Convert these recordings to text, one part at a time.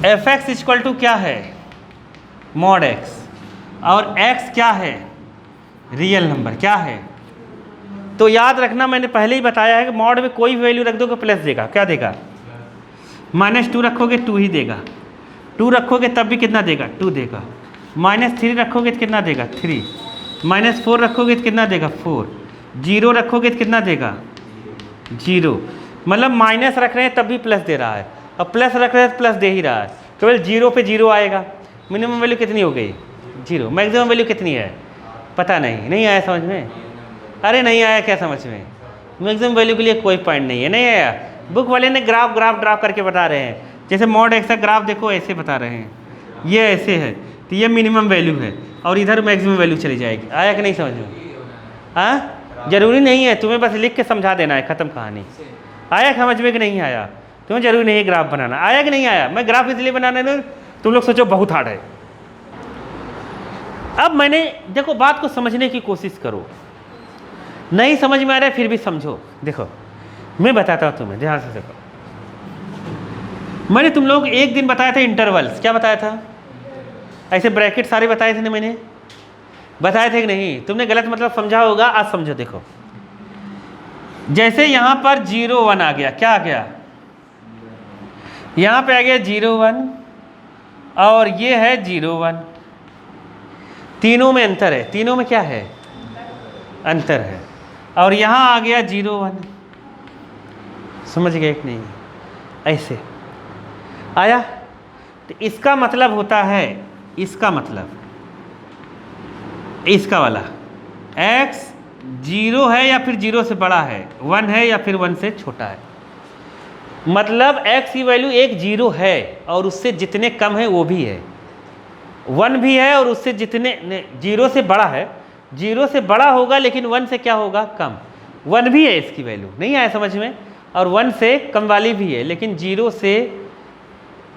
F x equal to क्या है, mod x, और एक्स क्या है, रियल नंबर क्या है। तो याद रखना मैंने पहले ही बताया है कि मॉड में कोई भी वैल्यू रख दो तो प्लस देगा, क्या देगा, -2 रखोगे 2 ही देगा, 2 रखोगे तब भी कितना देगा, 2 देगा, -3 रखोगे तो कितना देगा, 3, -4 रखोगे तो कितना देगा, 4, 0 रखोगे तो कितना देगा, 0। मतलब माइनस रख रहे हैं तब भी प्लस दे रहा है, और प्लस रख रहे हैं तो प्लस दे ही रहा है, केवल 0 पे 0 आएगा। मिनिमम वैल्यू कितनी हो गई, 0। मैक्सिमम वैल्यू कितनी है, पता नहीं आया समझ में, अरे नहीं आया क्या समझ में, मैक्सिमम वैल्यू के लिए कोई पॉइंट नहीं है, नहीं आया। बुक वाले ने ग्राफ ड्रा करके बता रहे हैं, जैसे मॉड एक्स का ग्राफ देखो ऐसे बता रहे हैं, ये ऐसे है तो ये मिनिमम वैल्यू है और इधर मैक्सिमम वैल्यू चली जाएगी। आया कि नहीं समझ में, हाँ जरूरी नहीं है, तुम्हें बस लिख के समझा देना है, ख़त्म कहानी। आया समझ में कि नहीं आया, तुम्हें जरूरी नहीं है ग्राफ बनाना। आया कि नहीं आया, मैं ग्राफ इसलिए बनाने नहीं, तुम लोग सोचो बहुत हार्ड है। अब मैंने देखो बात को समझने की कोशिश करो, नहीं समझ में आ रहा है फिर भी समझो। देखो मैं बताता हूँ तुम्हें, ध्यान से देखो। मैंने तुम लोग एक दिन बताया था इंटरवल्स, क्या बताया था, ऐसे ब्रैकेट सारे बताए थे ना, मैंने बताए थे कि नहीं, तुमने गलत मतलब समझा होगा, आज समझो। देखो जैसे यहाँ पर 0 1 आ गया, क्या आ गया, यहाँ पे आ गया 0 1 और ये है 0 1, तीनों में अंतर है, तीनों में क्या है, अंतर है। और यहाँ आ गया 0 1, समझ गए कि नहीं, ऐसे आया। तो इसका मतलब होता है, इसका मतलब इसका वाला x 0 है या फिर 0 से बड़ा है, 1 है या फिर 1 से छोटा है। मतलब x की वैल्यू एक 0 है और उससे जितने कम है वो भी है, 1 भी है और उससे जितने 0 से बड़ा है, 0 से बड़ा होगा लेकिन 1 से क्या होगा, कम। 1 भी है इसकी वैल्यू, नहीं आया समझ में, और 1 से कम वाली भी है लेकिन 0 से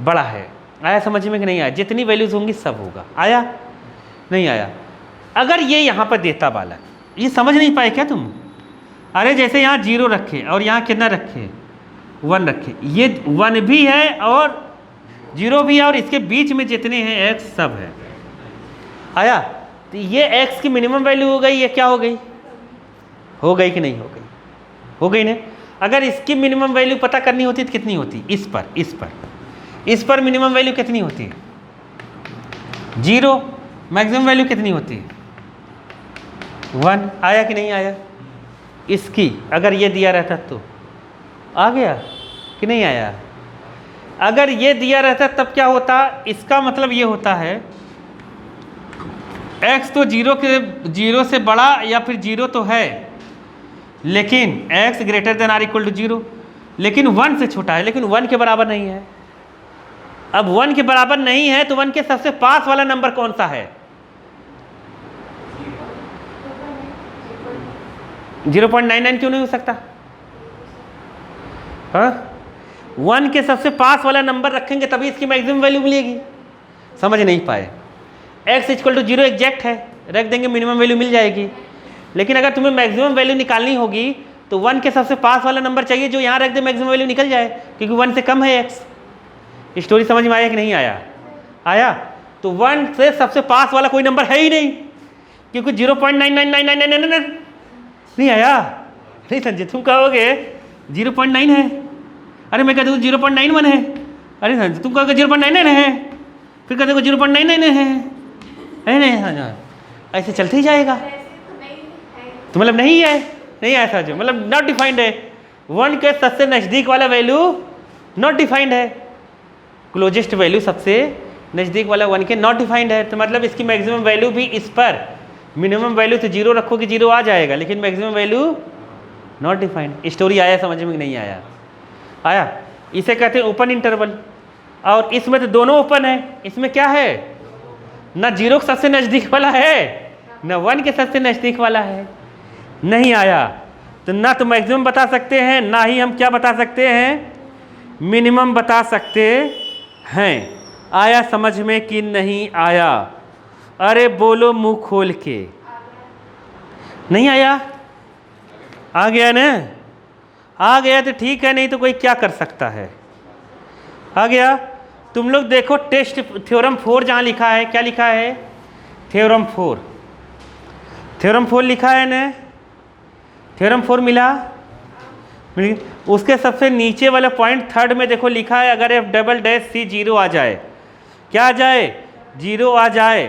बड़ा है। आया समझ में कि नहीं आया, जितनी वैल्यूज होंगी सब होगा। आया नहीं आया। अगर ये यहाँ पर देता बालक, ये समझ नहीं पाए क्या तुम, अरे जैसे यहाँ 0 रखे और यहाँ कितना रखे, 1 रखे, ये 1 भी है और 0 भी है और इसके बीच में जितने हैं x सब है। आया, तो ये x की मिनिमम वैल्यू हो गई, ये क्या हो गई, हो गई कि नहीं हो गई, हो गई ना। अगर इसकी मिनिमम वैल्यू पता करनी होती तो कितनी होती, इस पर मिनिमम वैल्यू कितनी होती है, 0, मैक्सिमम वैल्यू कितनी होती है, 1। आया कि नहीं आया। इसकी अगर ये दिया रहता तो आ गया कि नहीं आया, अगर ये दिया रहता तब क्या होता, इसका मतलब ये होता है x तो 0 से बड़ा या फिर 0 तो है, लेकिन x greater than or equal to 0, लेकिन 1 से छोटा है, लेकिन 1 के बराबर नहीं है। अब 1 के बराबर नहीं है तो 1 के सबसे पास वाला नंबर कौन सा है, 0.99 क्यों नहीं हो सकता, हाँ 1 के सबसे पास वाला नंबर रखेंगे तभी इसकी मैक्सिमम वैल्यू मिलेगी। समझ नहीं पाए, x इक्वल टू 0 एग्जैक्ट है, रख देंगे मिनिमम वैल्यू मिल जाएगी, लेकिन अगर तुम्हें मैक्सिमम वैल्यू निकालनी होगी तो 1 के सबसे पास वाला नंबर चाहिए जो यहाँ रख दे, मैक्सिमम वैल्यू निकल जाए, क्योंकि 1 से कम है x। स्टोरी समझ में आया कि नहीं आया, आया। तो 1 से सबसे पास वाला कोई नंबर है ही नहीं, क्योंकि 0.999999 नहीं आया, नहीं समझे, तुम कहोगे 0.9 है, अरे मैं कहता हूँ 0.91 है, अरे समझे, तुम कहोगे 0.99 है, फिर कहते हो 0.99 है, नहीं ऐसे चलते ही जाएगा। तो मतलब नहीं है, नहीं ऐसा जो मतलब नॉट डिफाइंड है, 1 के सबसे नज़दीक वाला वैल्यू नॉट डिफाइंड है, क्लोजेस्ट वैल्यू सबसे नज़दीक वाला 1 के नॉट डिफाइंड है। तो मतलब इसकी मैक्सिमम वैल्यू भी इस पर, मिनिमम वैल्यू तो 0 रखोगे 0 आ जाएगा, लेकिन maximum value not defined. Story आया समझ में नहीं आया, आया। इसे कहते हैं ओपन इंटरवल, और इसमें तो दोनों ओपन है, इसमें क्या है, ना 0 के सबसे नज़दीक वाला है ना 1 के सबसे नज़दीक वाला है। नहीं आया, तो ना तो मैक्सिमम बता सकते हैं ना ही हम क्या बता सकते हैं, मिनिमम बता सकते हैं। आया समझ में कि नहीं आया, अरे बोलो मुंह खोल के, नहीं आया, आ गया ना, आ गया तो ठीक है, नहीं तो कोई क्या कर सकता है, आ गया। तुम लोग देखो टेस्ट थ्योरम 4 जहाँ लिखा है, क्या लिखा है, थ्योरम 4 लिखा है ना, थ्योरम 4 मिला। उसके सबसे नीचे वाला पॉइंट थर्ड में देखो लिखा है, अगर एफ डबल डैश सी 0 आ जाए, क्या आ जाए, 0 आ जाए,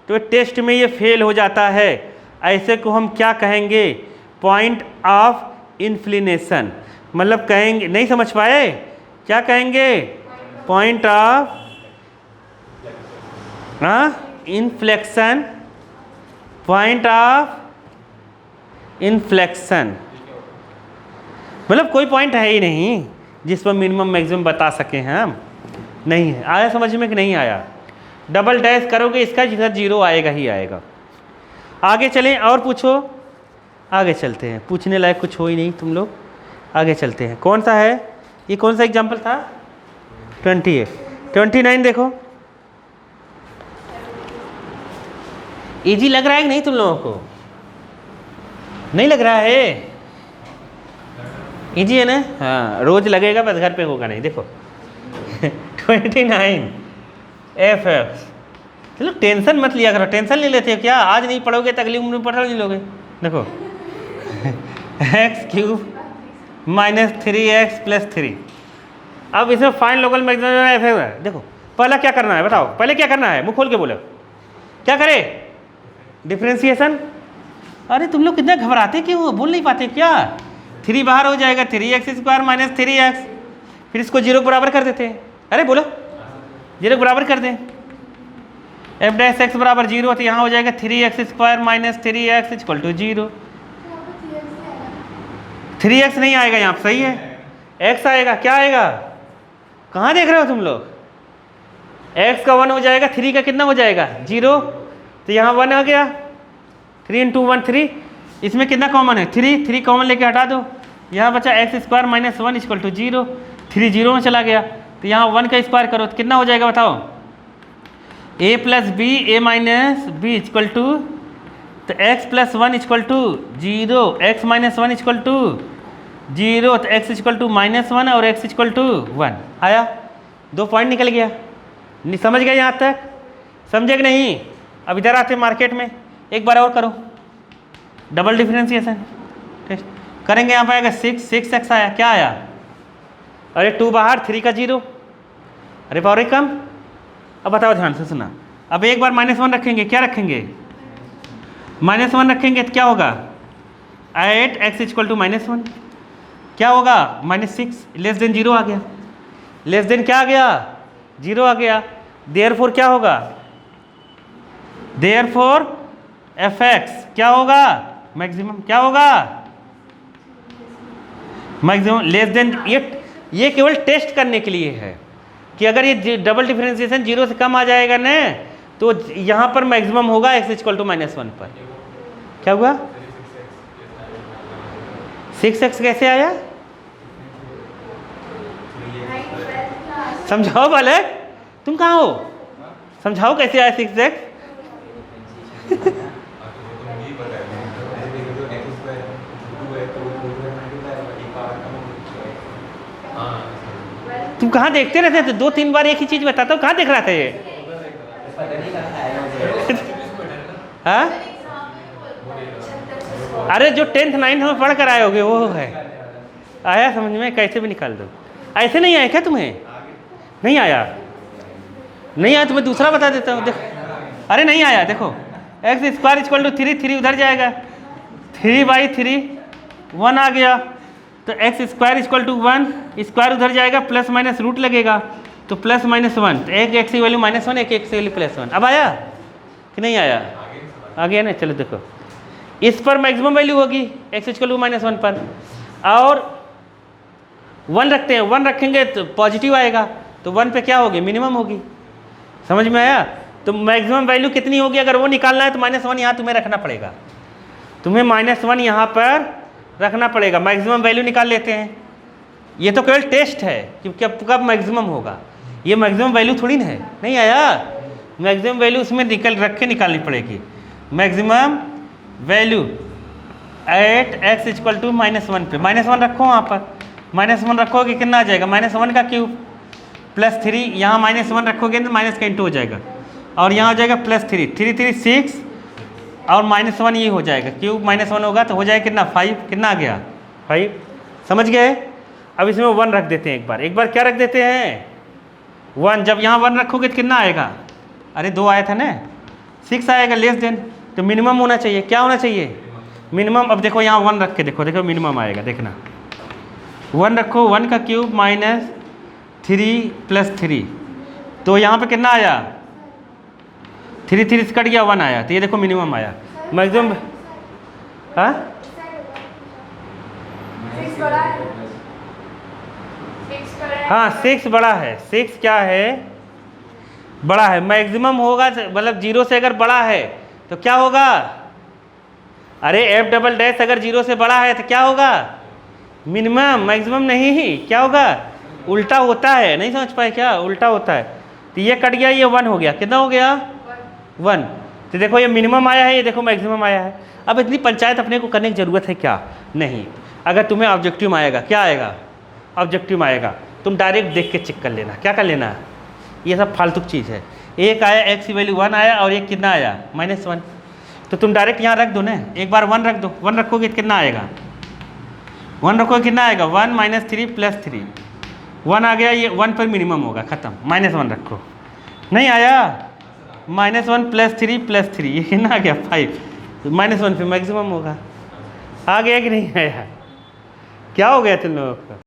तो टेस्ट में ये फेल हो जाता है। ऐसे को हम क्या कहेंगे, पॉइंट ऑफ इंफ्लिनेशन, मतलब कहेंगे, नहीं समझ पाए, क्या कहेंगे, point of inflection, point of inflection, मतलब कोई पॉइंट है ही नहीं जिस पर मिनिमम मैक्सिमम बता सके हैं हम, नहीं है। आया समझ में कि नहीं आया? डबल डैश करोगे इसका जिधर 0 आएगा ही आएगा। आगे चलें और पूछो, आगे चलते हैं, पूछने लायक कुछ हो ही नहीं तुम लोग, आगे चलते हैं। कौन सा है ये, कौन सा एग्जाम्पल था, 28, 29 देखो, इजी लग रहा है कि नहीं तुम लोगों को, नहीं लग रहा है, इजी है ना, हाँ रोज लगेगा बस घर पे होगा नहीं। देखो 29 एफ एफ, चलो टेंशन मत लिया करो, टेंशन ले लेते हो क्या, आज नहीं पढ़ोगे तो अगली उम्र में पढ़ नहीं लोगे। देखो x³ माइनस 3x प्लस 3, अब इसमें फाइन लोकल मैक्सिमम एफ है। देखो पहला क्या करना है बताओ, पहले क्या करना है, मुँह खोल के बोलो, क्या करे, डिफ्रेंसिएशन। अरे तुम लोग कितना घबराते क्यों, बोल नहीं पाते क्या, 3 बाहर हो जाएगा, 3x² माइनस 3x, फिर इसको 0 के बराबर कर देते हैं। अरे बोलो 0 के बराबर कर दें, f डैश x बराबर 0, तो यहाँ हो जाएगा 3x² minus 3x equal to 0। 3x नहीं आएगा यहाँ पर, सही है, x आएगा, क्या आएगा, कहाँ देख रहे हो तुम लोग, x का 1 हो जाएगा, 3 का कितना हो जाएगा 0, तो यहाँ 1 आ गया, 3 × 1 3, इसमें कितना कॉमन है 3, 3 कॉमन लेके हटा दो, यहाँ बचा x² माइनस 1 इक्वल टू 0, 3 0 में चला गया, तो यहाँ 1 का स्क्वायर करो तो कितना हो जाएगा बताओ, a plus b, a minus b equal to, तो x plus 1 equal to 0, x minus 1 equal to 0, तो x इक्वल टू -1 और x इक्वल टू 1 आया, 2 पॉइंट निकल गया। नहीं समझ गए यहाँ तक, समझे कि नहीं? अब इधर आते मार्केट में, एक बार और करो डबल डिफरेंशिएशन टेस्ट करेंगे। यहाँ पर आएगा 6x आया, क्या आया, अरे 2 बाहर, 3 का 0, अरे पावर एक कम। अब बताओ ध्यान से सुना, अब एक बार -1 रखेंगे, क्या रखेंगे, -1 रखेंगे तो क्या होगा, 8x इक्वल टू -1, क्या होगा -6, लेस देन 0 आ गया, लेस देन क्या आ गया 0 आ गया, देयरफॉर क्या होगा, देयरफॉर fx क्या होगा, मैक्सिमम क्या होगा, मैक्सिमम लेस देन। ये केवल टेस्ट करने के लिए है कि अगर ये डबल डिफरेंशिएशन 0 से कम आ जाएगा ना, तो यहाँ पर मैक्सिमम होगा x इक्वल टू -1 पर। क्या हुआ, 6x कैसे आया, समझाओ बालक, तुम कहाँ हो, समझाओ कैसे आया 6x। तुम कहाँ देखते रहते थे, 2-3 बार एक ही चीज बताता हूँ, कहाँ देख रहा था ये हाँ? अरे जो 10th 9th में पढ़ कर आए होगे वो है, आया समझ में, कैसे भी निकाल दो। ऐसे नहीं आया क्या तुम्हें, नहीं आया, नहीं आया तो मैं दूसरा बता देता हूँ, देखो, अरे नहीं आया, देखो x² इक्वल टू 3, 3 उधर जाएगा, 3/3 1 आ गया, तो x² इक्वल टू 1, स्क्वायर उधर जाएगा, प्लस माइनस रूट लगेगा, तो प्लस -1, तो एक x की वैल्यू -1, एक x की वैल्यू +1। अब आया कि नहीं आया, आ गया ना। चलो देखो, इस पर मैक्सिमम वैल्यू होगी x इक्वल टू -1 पर, और 1 रखते हैं, 1 रखेंगे तो पॉजिटिव आएगा, तो 1 पे क्या होगी, मिनिमम होगी। समझ में आया? तो मैक्सिमम वैल्यू कितनी होगी, अगर वो निकालना है तो -1 यहाँ तुम्हें रखना पड़ेगा, तुम्हें -1 यहाँ पर रखना पड़ेगा, मैक्सिमम वैल्यू निकाल लेते हैं। ये तो केवल टेस्ट है कि कब मैक्सिमम होगा, ये मैक्सिमम वैल्यू थोड़ी ना है। नहीं आया, मैक्सिमम वैल्यू उसमें रख के निकालनी पड़ेगी। Maximum value at x equal to -1 पे, -1 रखो वहाँ पर, -1 रखोगे कितना आ जाएगा, -1 का क्यूब, +3, यहाँ -1 रखोगे तो माइनस का इंटू हो जाएगा, और यहाँ हो जाएगा +3, 3 3 6, और -1 ये हो जाएगा, क्यूब -1 होगा तो हो जाएगा कितना 5, कितना आ गया 5, समझ गए। अब इसमें 1 रख देते हैं, एक बार क्या रख देते हैं 1, जब यहाँ 1 रखोगे तो कितना आएगा, अरे 2 आया था ना, 6 आएगा, लेस देन, तो मिनिमम होना चाहिए, क्या होना चाहिए मिनिमम। अब देखो यहाँ 1 रख के देखो मिनिमम आएगा, देखना 1 रखो, 1 का क्यूब -3 + 3, तो यहाँ पे कितना आया 3 3 से कट गया 1 आया, तो ये देखो मिनिमम आया, मैक्सिमम। हाँ हाँ 6 बड़ा है, 6 क्या है बड़ा है, मैक्सिमम होगा मतलब 0 से अगर बड़ा है तो क्या होगा, अरे F" अगर 0 से बड़ा है तो क्या होगा मिनिमम, मैक्सिमम नहीं, क्या होगा उल्टा होता है, नहीं समझ पाए क्या, उल्टा होता है। तो ये कट गया, ये 1 हो गया, कितना हो गया 1, तो देखो ये मिनिमम आया है, ये देखो मैक्सिमम आया है। अब इतनी पंचायत अपने को करने की ज़रूरत है क्या, नहीं। अगर तुम्हें ऑब्जेक्टिव में आएगा, क्या आएगा ऑब्जेक्टिव में आएगा, तुम डायरेक्ट देख के चेक कर लेना, क्या कर लेना, ये सब फालतू चीज़ है। एक आया x की वैल्यू 1 आया, और एक कितना आया -1, तो तुम डायरेक्ट यहाँ रख दो ना, एक बार 1 रख दो, 1 रखोगे तो कितना आएगा 1 रखोगे कितना आएगा 1 -3 + 3, 1 आ गया, ये 1 पर मिनिमम होगा, ख़त्म, -1 रखो, नहीं आया -1 + 3 + 3, ये कितना आ गया 5, -1 पे मैक्सिमम होगा, आ गया कि नहीं आया, क्या हो गया तुम लोगों को।